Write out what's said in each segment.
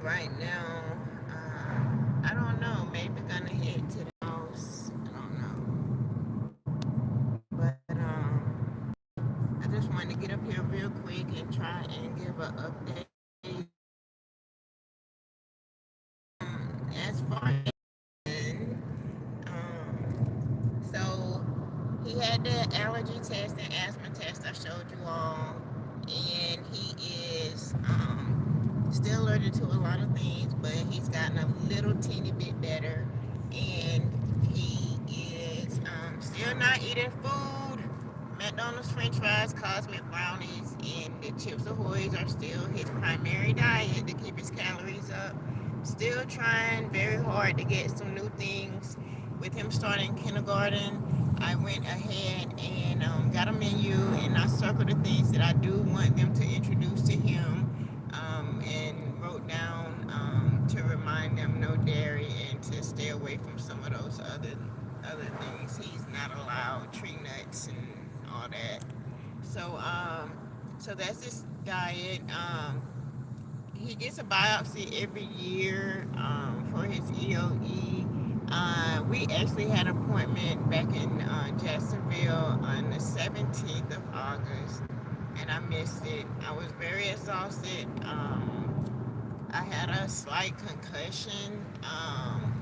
right now, I don't know. Maybe gonna head to the house. I don't know. But I just wanted to get up here real quick and try and give an update. As far as so he had the allergy test and asthma test I showed you all, and he is still allergic to a lot of things, but he's gotten a little teeny bit better, and he is still not eating food. McDonald's French fries, Cosmic brownies, and the Chips Ahoy's are still his primary diet to keep his calories up. Still trying very hard to get some new things. With him starting kindergarten, I went ahead and got a menu, and I circled the things that I do want them to introduce to him, and wrote down to remind them no dairy and to stay away from some of those other things he's not allowed, tree nuts and all that. So so that's his diet. He gets a biopsy every year for his EOE. We actually had an appointment back in Jacksonville on the 17th of August, and I missed it. I was very exhausted. I had a slight concussion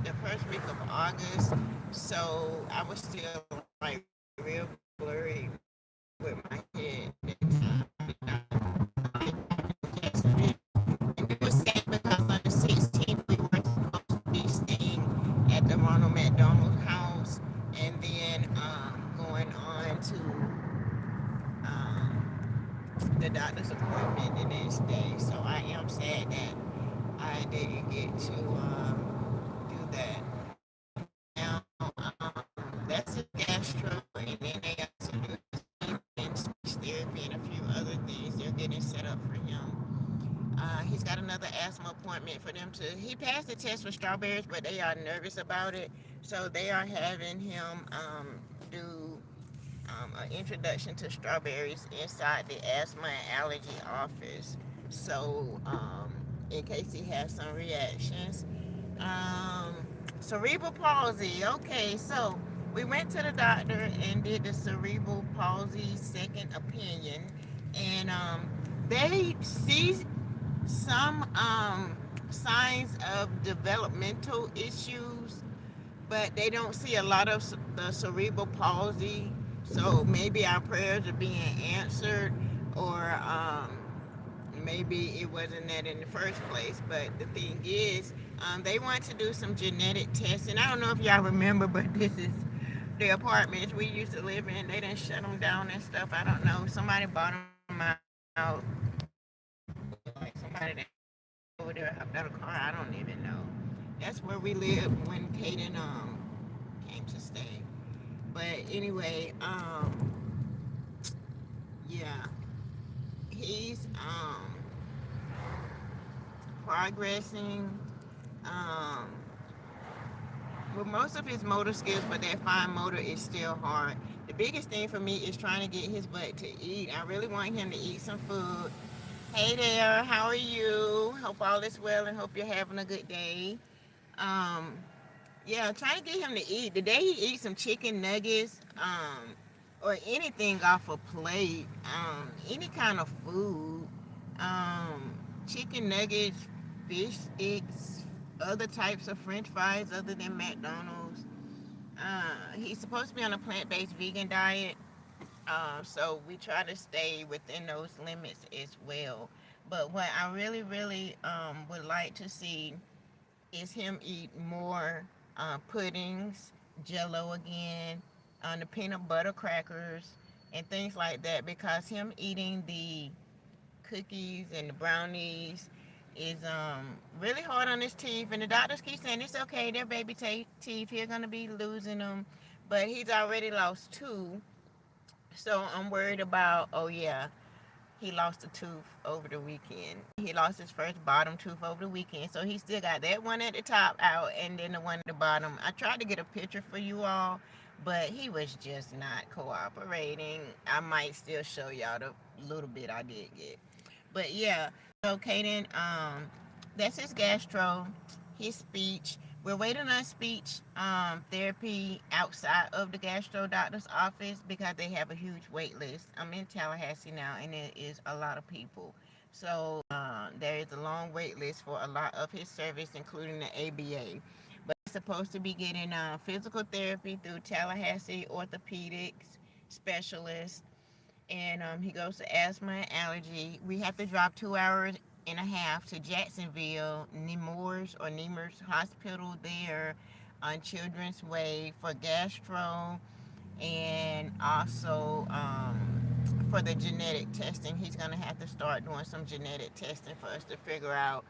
the first week of August, so I was still like real blurry with my head at the time. And it was sad because on the 16th we were supposed to be staying at the Ronald McDonald House, and then going on to the doctor's appointment the next day. So I am sad that I didn't get to do that. Now, that's a gastro, and then they also do and speech therapy and a few other things they're getting set up for him. He's got another asthma appointment for them to. He passed the test for strawberries, but they are nervous about it, so they are having him do an introduction to strawberries inside the asthma and allergy office. So, in case he has some reactions. Um, Cerebral palsy. Okay, so we went to the doctor and did the cerebral palsy second opinion, and they see some signs of developmental issues, but they don't see a lot of the cerebral palsy. So maybe our prayers are being answered, or maybe it wasn't that in the first place. But the thing is, they want to do some genetic testing. I don't know if y'all remember, but this is the apartments we used to live in. They didn't shut them down and stuff. I don't know. Somebody bought them out. Like somebody that over there hopped out of a car. I don't even know. That's where we lived when Kaden came to stay. But anyway, yeah, he's progressing um, with most of his motor skills, but that fine motor is still hard. The biggest thing for me is trying to get his butt to eat. I really want him to eat some food. Hey there, how are you? Hope all is well and hope you're having a good day. Um, yeah, trying to get him to eat. The day he eats some chicken nuggets, or anything off a plate, any kind of food, um, chicken nuggets, fish sticks, other types of French fries other than McDonald's. He's supposed to be on a plant-based vegan diet, so we try to stay within those limits as well. But what I really, really would like to see is him eat more puddings, jello again, the peanut butter crackers, and things like that, because him eating the cookies and the brownies is really hard on his teeth. And the doctors keep saying it's okay, they're baby teeth. He's going to be losing them. But he's already lost two. So I'm worried about, oh yeah, he lost a tooth over the weekend. He lost his first bottom tooth over the weekend. So he still got that one at the top out and then the one at the bottom. I tried to get a picture for you all, but he was just not cooperating. I might still show y'all the little bit I did get. But yeah, so Kaden, that's his gastro, his speech. We're waiting on speech therapy outside of the gastro doctor's office because they have a huge wait list. I'm in Tallahassee now, and it is a lot of people. So there is a long wait list for a lot of his service, including the ABA. But he's supposed to be getting physical therapy through Tallahassee orthopedics specialist, and he goes to asthma and allergy. We have to drive 2 hours and a half to Jacksonville, Nemours Hospital there on Children's Way for gastro, and also for the genetic testing. He's going to have to start doing some genetic testing for us to figure out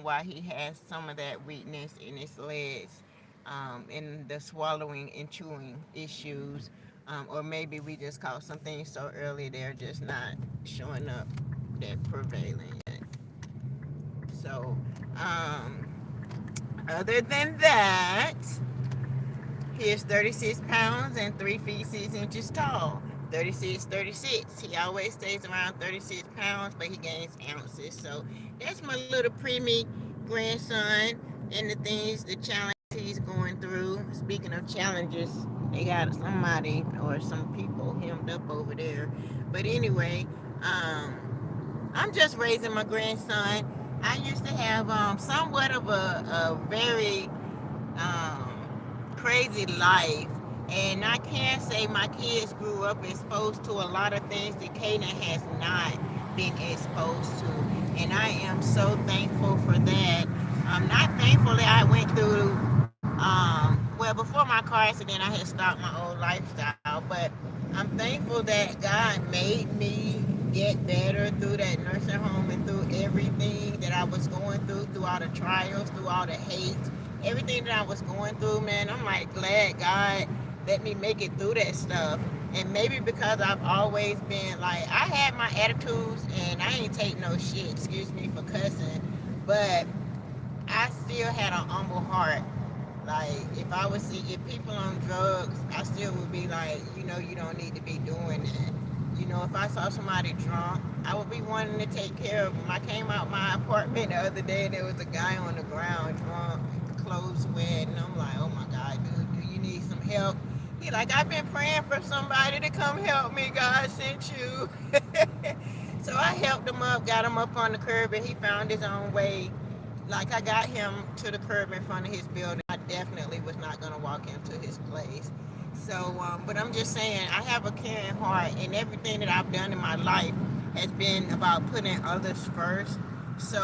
why he has some of that weakness in his legs, in the swallowing and chewing issues. Or maybe we just caught some things so early they're just not showing up, that prevailing yet. So, other than that, he is 36 pounds and 3 feet 6 inches tall. 36, 36. He always stays around 36 pounds, but he gains ounces. So that's my little preemie grandson and the things, the challenges he's going through. Speaking of challenges, they got somebody or some people hemmed up over there. But anyway, I'm just raising my grandson. I used to have somewhat of a very crazy life. And I can say my kids grew up exposed to a lot of things that Kaden has not been exposed to. And I am so thankful for that. Not thankful that I went through, well, before my car accident, I had stopped my old lifestyle. But I'm thankful that God made me get better through that nursing home and through everything that I was going through all the trials, through all the hate, everything that I was going through, man. I'm like glad God let me make it through that stuff. And maybe because I've always been like, I had my attitudes and I ain't take no shit, excuse me for cussing, but I still had an humble heart. Like if I would see if people on drugs, I still would be like, you don't need to be doing that. If I saw somebody drunk, I would be wanting to take care of them. I came out my apartment the other day and there was a guy on the ground drunk, clothes wet, and I'm like, oh my God, dude, do you need some help? He like, I've been praying for somebody to come help me. God sent you. So I helped him up, got him up on the curb, and he found his own way. Like I got him to the curb in front of his building. I definitely was not gonna walk him to his place. So, but I'm just saying, I have a caring heart, and everything that I've done in my life has been about putting others first. So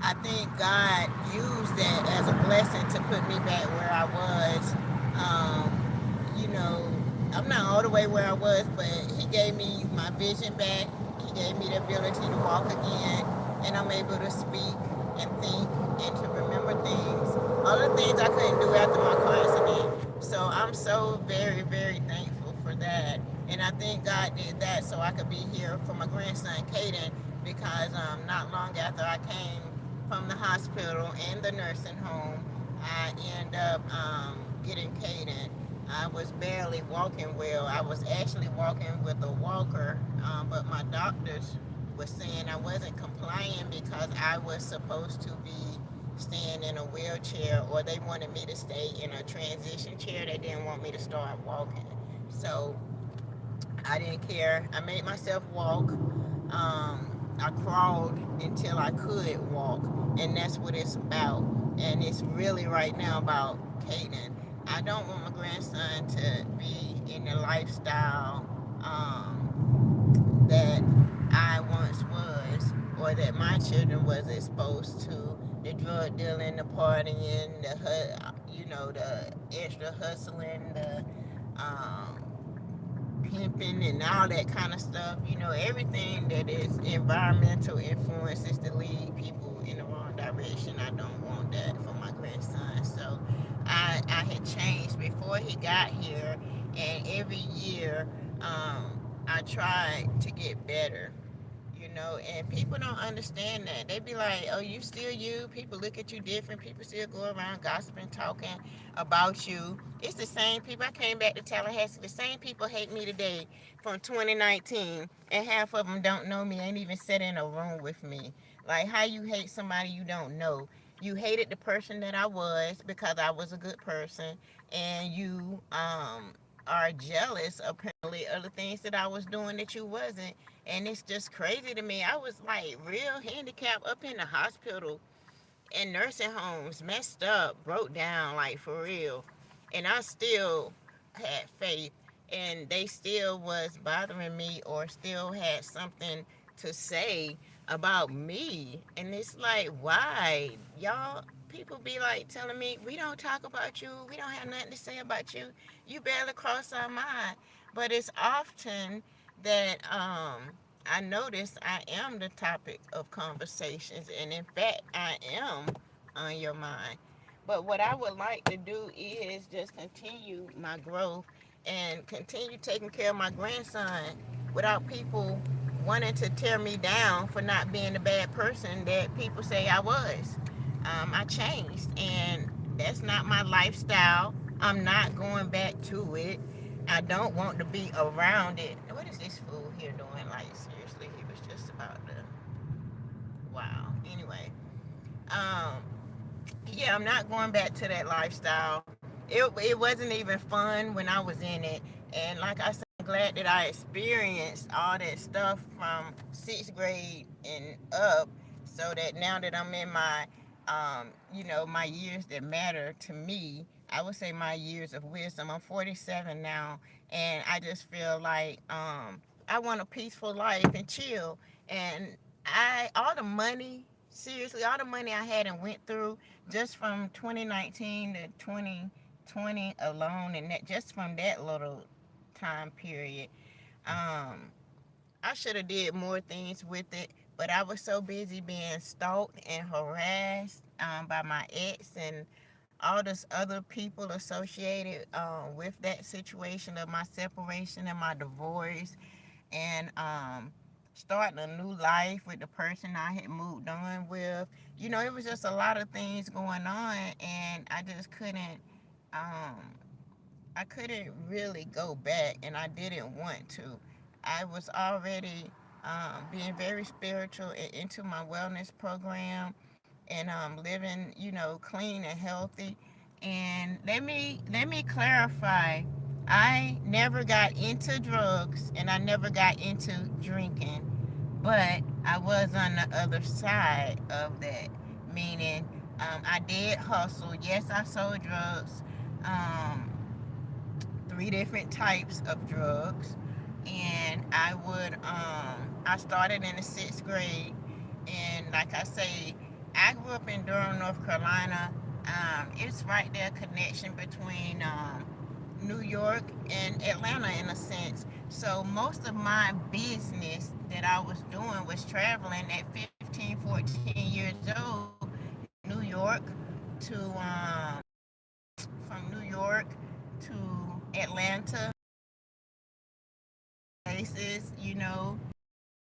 I think God used that as a blessing to put me back where I was. You know, I'm not all the way where I was, but He gave me my vision back. He gave me the ability to walk again, and I'm able to speak and think and to remember things. All the things I couldn't do after my car accident. So I'm so very, very thankful for that. And I think God did that so I could be here for my grandson, Kaden, because not long after I came from the hospital and the nursing home, I ended up getting Kaden. I was barely walking well. I was actually walking with a walker, but my doctors was saying I wasn't complying because I was supposed to be staying in a wheelchair, or they wanted me to stay in a transition chair. They didn't want me to start walking. So I didn't care. I made myself walk. I crawled until I could walk, and that's what it's about. And it's really right now about Kaden. I don't want my grandson to be in the lifestyle that I once was, or that my children was exposed to. The drug dealing, the partying, the extra hustling, the um, pimping and all that kind of stuff. Everything that is environmental influences to lead people in the wrong direction. I don't want that for my grandson. So I had changed before he got here, and every year I tried to get better. And people don't understand that. They be like, oh, you still you. People look at you different. People still go around gossiping, talking about you. It's the same people. I came back to Tallahassee. The same people hate me today from 2019. And half of them don't know me, ain't even sat in a room with me. Like how you hate somebody you don't know. You hated the person that I was because I was a good person, and you are jealous apparently of the things that I was doing that you wasn't. And it's just crazy to me. I was like real handicapped up in the hospital in nursing homes, messed up, broke down, like for real. And I still had faith, and they still was bothering me or still had something to say about me. And it's like, why? Y'all, people be like telling me, we don't talk about you, we don't have nothing to say about you, you barely cross our mind. But it's often that I notice I am the topic of conversations, and in fact, I am on your mind. But what I would like to do is just continue my growth and continue taking care of my grandson without people wanting to tear me down for not being the bad person that people say I was. I changed, and that's not my lifestyle. I'm not going back to it. I don't want to be around it. What is this fool here doing? Like, seriously, he was just about to. Wow. Anyway, um, yeah, I'm not going back to that lifestyle. It wasn't even fun when I was in it. And like I said, I'm glad that I experienced all that stuff from sixth grade and up, so that now that I'm in my, my years that matter to me, I would say my years of wisdom. I'm 47 now, and I just feel like I want a peaceful life and chill. And all the money, seriously, all the money I had and went through just from 2019 to 2020 alone, and that just from that little time period, um, I should have did more things with it. But I was so busy being stalked and harassed by my ex and all this other people associated with that situation of my separation and my divorce, and starting a new life with the person I had moved on with. It was just a lot of things going on, and um, I couldn't really go back, and I didn't want to. I was already being very spiritual and into my wellness program, and living, clean and healthy. And let me clarify. I never got into drugs, and I never got into drinking, but I was on the other side of that. Meaning, I did hustle. Yes, I sold drugs. Um, three different types of drugs, and I started in the sixth grade, and like I say, I grew up in Durham, North Carolina. It's right there, connection between New York and Atlanta in a sense. So most of my business that I was doing was traveling at 15, 14 years old, New York to from New York to Atlanta, places.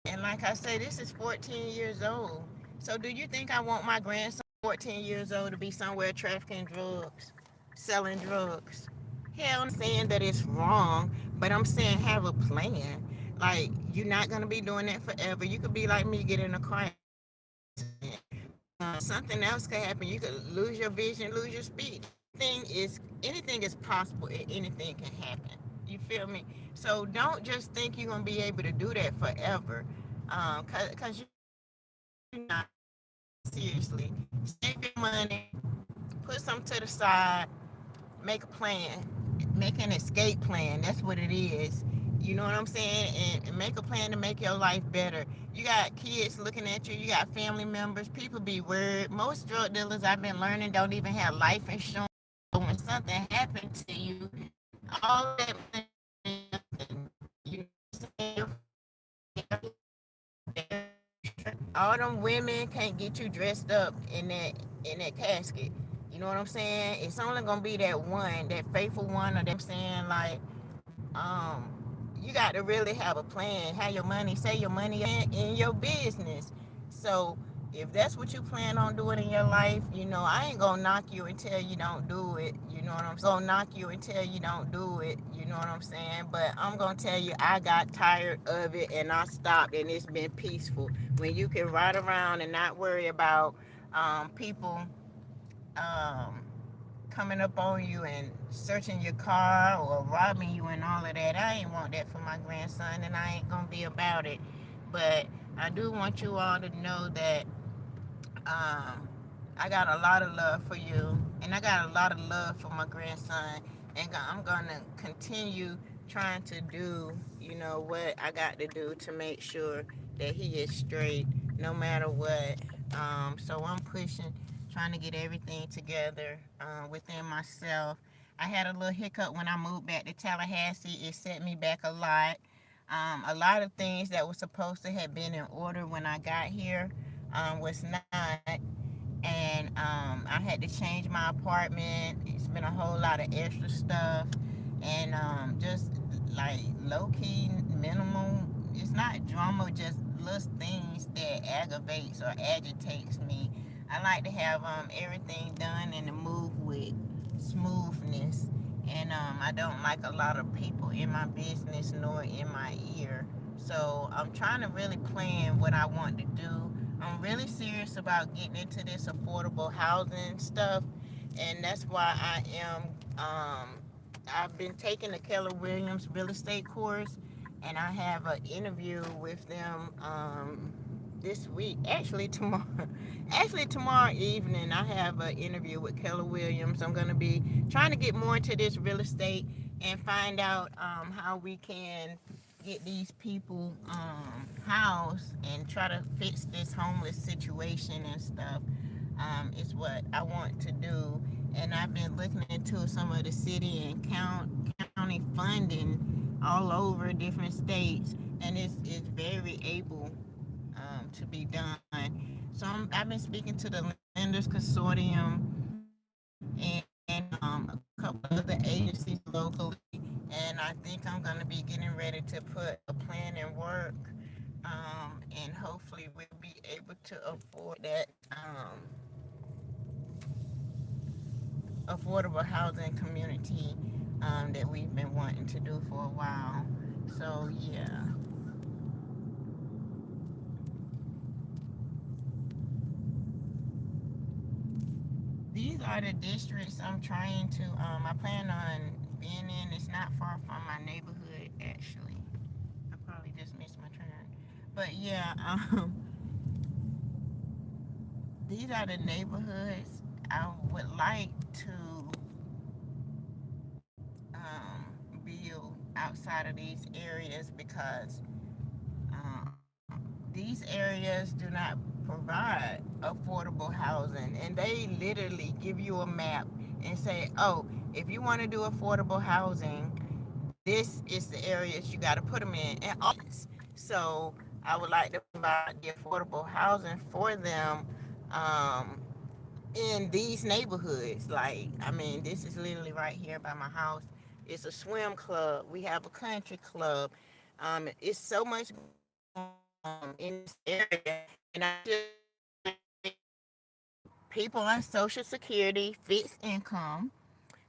And like I say, this is 14 years old. So do you think I want my grandson, 14 years old, to be somewhere trafficking drugs, selling drugs? Hell, I'm saying that it's wrong, but I'm saying have a plan. Like, you're not going to be doing that forever. You could be like me, get in a car accident. Something else could happen. You could lose your vision, lose your speech. Anything is possible. Anything can happen. You feel me? So don't just think you're gonna be able to do that forever, cause you're not. Seriously, save your money, put some to the side, make a plan, make an escape plan. That's what it is. You know what I'm saying? And make a plan to make your life better. You got kids looking at you. You got family members. People be worried. Most drug dealers I've been learning don't even have life insurance. So when something happened to you, all of that money, you know, all them women can't get you dressed up in that casket. You know what I'm saying? It's only gonna be that one, that faithful one, or them saying like, um, you got to really have a plan. Have your money, say your money in your business. So if that's what you plan on doing in your life, I ain't gonna knock you and tell you don't do it. You know what I'm saying? Knock you and tell you don't do it. You know what I'm saying? But I'm gonna tell you, I got tired of it and I stopped, and it's been peaceful. When you can ride around and not worry about people um, coming up on you and searching your car or robbing you and all of that. I ain't want that for my grandson, and I ain't gonna be about it. But I do want you all to know that um, I got a lot of love for you, and I got a lot of love for my grandson, and I'm gonna continue trying to do, what I got to do to make sure that he is straight, no matter what. So I'm pushing, trying to get everything together within myself. I had a little hiccup when I moved back to Tallahassee. It set me back a lot. A lot of things that were supposed to have been in order when I got here was not, and I had to change my apartment. It's been a whole lot of extra stuff, and just like low key, minimal. It's not drama, just little things that aggravates or agitates me. I like to have everything done and to move with smoothness, and I don't like a lot of people in my business nor in my ear. So I'm trying to really plan what I want to do. I'm really serious about getting into this affordable housing stuff, and that's why I've been taking the Keller Williams real estate course, and I have an interview with them this week. Actually tomorrow, actually tomorrow evening, I have an interview with Keller Williams. I'm gonna be trying to get more into this real estate and find out how we can get these people housed and try to fix this homeless situation and stuff. Is what I want to do, and I've been looking into some of the city and county funding all over different states, and it's very able to be done. So I've been speaking to the Lenders Consortium and a couple other agencies locally, and I think I'm going to be getting ready to put a plan in work, and hopefully we'll be able to afford that affordable housing community that we've been wanting to do for a while. So yeah, these are the districts I'm trying to. I plan on being in. It's not far from my neighborhood actually. I probably just missed my turn, but yeah, these are the neighborhoods I would like to build outside of these areas because these areas do not provide affordable housing, and they literally give you a map and say, oh, if you want to do affordable housing, this is the areas you got to put them in. And so I would like to provide the affordable housing for them um, in these neighborhoods. Like, I mean, this is literally right here by my house. It's a swim club. We have a country club. It's so much going on in this area, and I just people on Social Security, fixed income,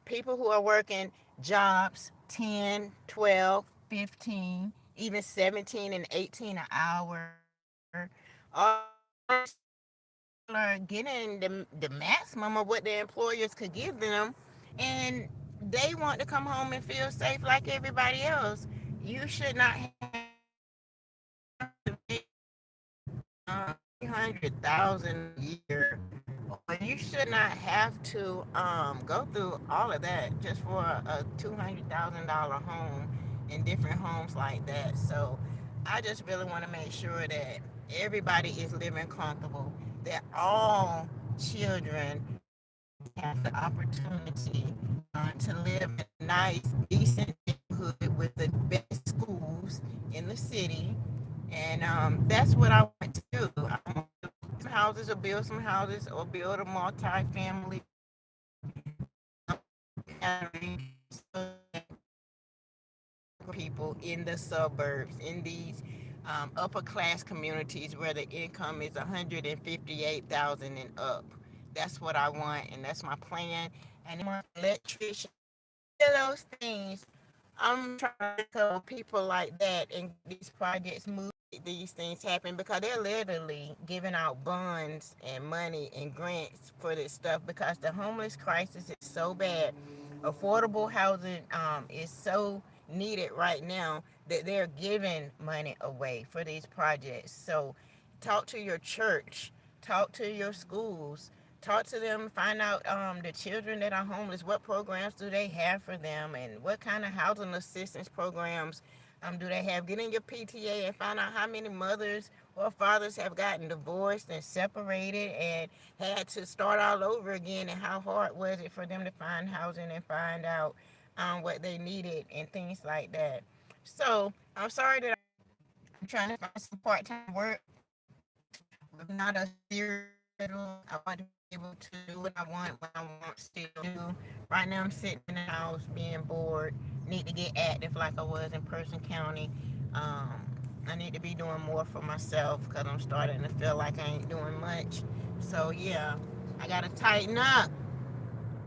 people who are working jobs 10, 12, 15, even 17 and 18 an hour. Are getting the maximum of what their employers could give them, and they want to come home and feel safe like everybody else. You should not have to make 300,000 a year, or you should not have to go through all of that just for a $200,000 home in different homes like that. So I just really want to make sure that everybody is living comfortable, that all children have the opportunity to live in a nice, decent neighborhood with the best schools in the city. And that's what I want to do. I want to build some houses or build some houses or build a multi-family people in the suburbs, in these upper class communities where the income is 158,000 and up. That's what I want, and that's my plan. And then electrician, any of those things, I'm trying to link up with people like that and get these projects moved, these things happen because they're literally giving out bonds and money and grants for this stuff because the homeless crisis is so bad. Affordable housing is so needed right now that they're giving money away for these projects. So talk to your church, talk to your schools, talk to them, find out the children that are homeless, what programs do they have for them, and what kind of housing assistance programs do they have. Get in your PTA and find out how many mothers or fathers have gotten divorced and separated and had to start all over again, and how hard was it for them to find housing and find out what they needed and things like that. So I'm sorry that I'm trying to find some part-time work with not a serious schedule. I want to be able to do what I want when I want to still do. Right now, I'm sitting in the house being bored. Need to get active like I was in Person County. Um, I need to be doing more for myself because I'm starting to feel like I ain't doing much. So yeah, I gotta tighten up.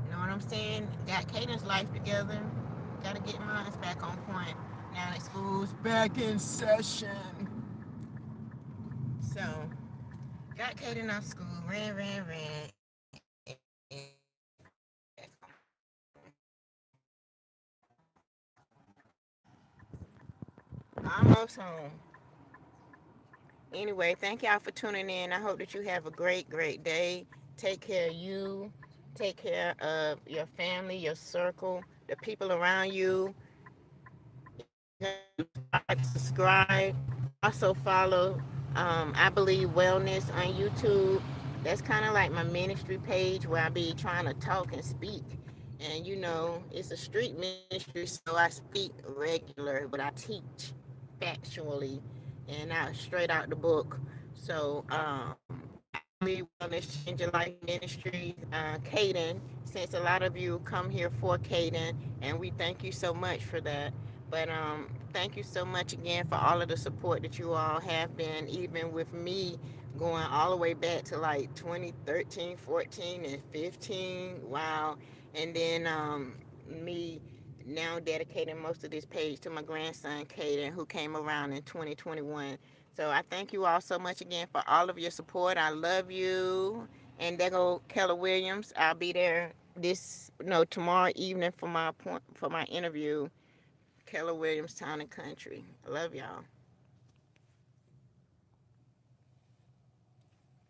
You know what I'm saying? Got Kaden's life together. Gotta get mine back on point. Now that school's back in session. So got Kaden off school, ran, almost home. Anyway, thank y'all for tuning in. I hope that you have a great day. Take care of you. Take care of your family, your circle, the people around you. Subscribe. Also follow I Believe Wellness on YouTube. That's kind of like my ministry page where I be trying to talk and speak. And you know, it's a street ministry, so I speak regular, but I teach factually and out straight out the book. So I Believe Wellness Change Your Life Ministries, Kaden, since a lot of you come here for Kaden, and we thank you so much for that. But thank you so much again for all of the support that you all have been, even with me going all the way back to like 2013, 14, and 15. Wow. And then me now dedicating most of this page to my grandson, Kaden, who came around in 2021. So I thank you all so much again for all of your support. I love you. And there go Keller Williams. I'll be there this no tomorrow evening for my interview. Keller Williams Town and Country. I love y'all.